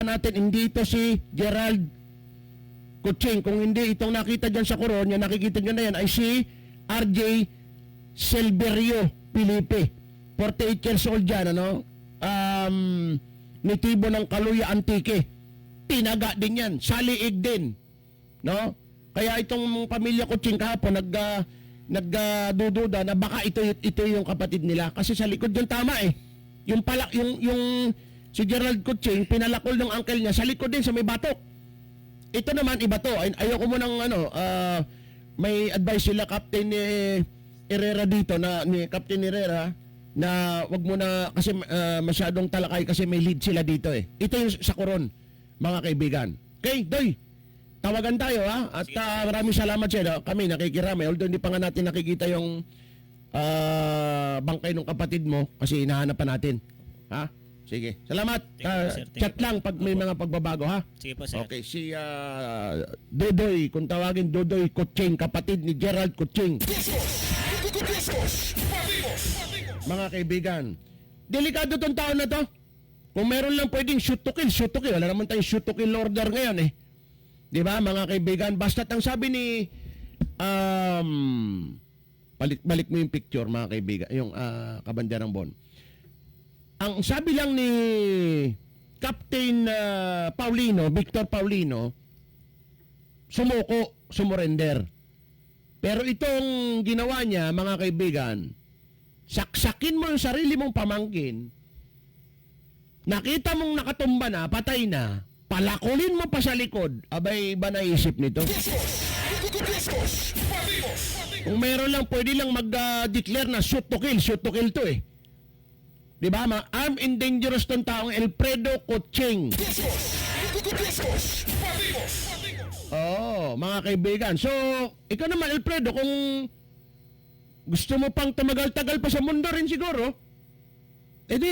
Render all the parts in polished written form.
natin, hindi ito si Gerald Kuching. Kung hindi itong nakita dyan sa Coron, yung nakikita nyo na yan ay si RJ Silverio Felipe. 48 years old dyan, ano? Nitibo ng Kaluya Antique. Tinaga din yan. Saliig din. No? Kaya itong pamilya Kuching kahapon nagdududa na baka ito yung kapatid nila. Kasi sa likod yung tama eh. Yung si Gerald Kuching, pinalakol ng uncle niya sa likod din sa may batok. Ito naman iba to. Ayoko mo ng may advice sila Captain Herrera dito ni Captain Herrera na wag mo na kasi masyadong talakay kasi may lead sila dito eh. Ito yung sa Coron, mga kaibigan. Okay, Doy. Tawagan tayo ha. At maraming salamat sa inyo. Kami nakikiramay. Although hindi pa nga natin nakikita yung bangkay ng kapatid mo kasi hinahanap pa natin. Ha? Sige. Salamat. Chat lang pag may mga pagbabago ha. Sige po, sir. Okay, si Dodoy, kung tawagin Dodoy Kuching, kapatid ni Gerald Kuching. Mga kaibigan, delikado tong taon na to. Kung meron lang pwedeng shoot to kill. Wala naman tayong shoot to kill order ngayon eh. Di ba mga kaibigan? Basta't ang sabi ni balik mo yung picture mga kaibigan, yung kabanderang Bon. Ang sabi lang ni Captain Victor Paulino, sumurrender. Pero itong ginawa niya, mga kaibigan, saksakin mo yung sarili mong pamangkin, nakita mong nakatumba na, patay na, palakulin mo pa sa likod, abay ba naisip nito? Kung meron lang, pwede lang mag-declare na shoot to kill to eh. Diba? Armed and dangerous tong taong Alfredo Kuching. Oh, mga kaibigan. So, ikaw naman Alfredo, kung gusto mo pang tumagal-tagal pa sa mundo rin siguro, edi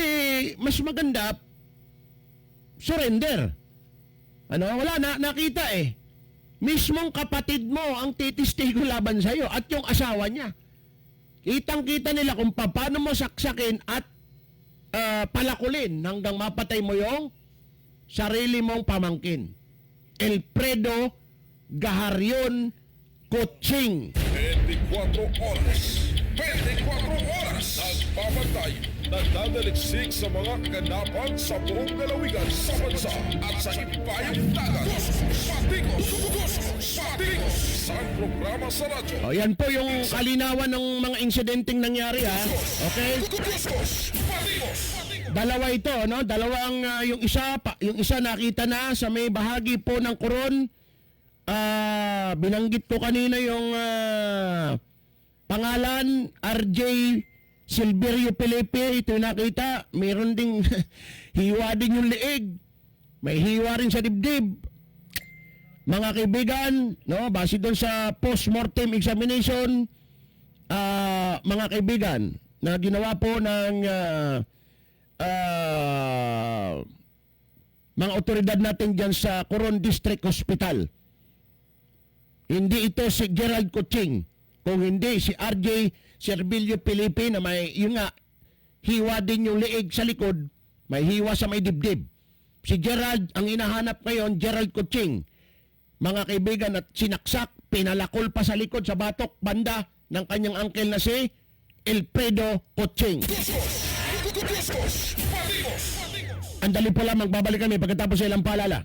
mas maganda surrender. Wala na, nakita eh. Mismong kapatid mo ang titistigo laban sa'yo at yung asawa niya. Kitang-kita nila kung paano mo saksakin at palakulin hanggang mapatay mo yung sarili mong pamangkin. Alfredo Gaharion Kuching. 24 oras nagbabantay, nagdadaliksik sa mga kaganapan sa buong lalawigan sa bansa at sa ibayang dagat. Patikos sa programa sa radyo. O, yan po yung kalinawan ng mga insidenteng nangyari ha. Okay? Dalawa ito, no? Dalawang yung isa nakita na sa may bahagi po ng Coron. Binanggit ko kanina yung pangalan RJ Silverio Felipe. Ito yung nakita. Mayroon ding hiwa din yung liig. May hiwa rin sa dibdib. Mga kaibigan, no? Base doon sa post-mortem examination, mga kaibigan, na ginawa po ng mga otoridad natin dyan sa Coron District Hospital. Hindi ito si Gerald Kuching. Kung hindi, si RJ Silverio Felipe na may, yun nga, hiwa din yung liig sa likod, may hiwa sa may dibdib. Si Gerald, ang inahanap ngayon, Gerald Kuching. Mga kaibigan, at sinaksak, pinalakol pa sa likod, sa batok, banda ng kanyang uncle na si Alfredo Kuching. Andali po lamang, babalik kami pagkatapos sa ilang paalala.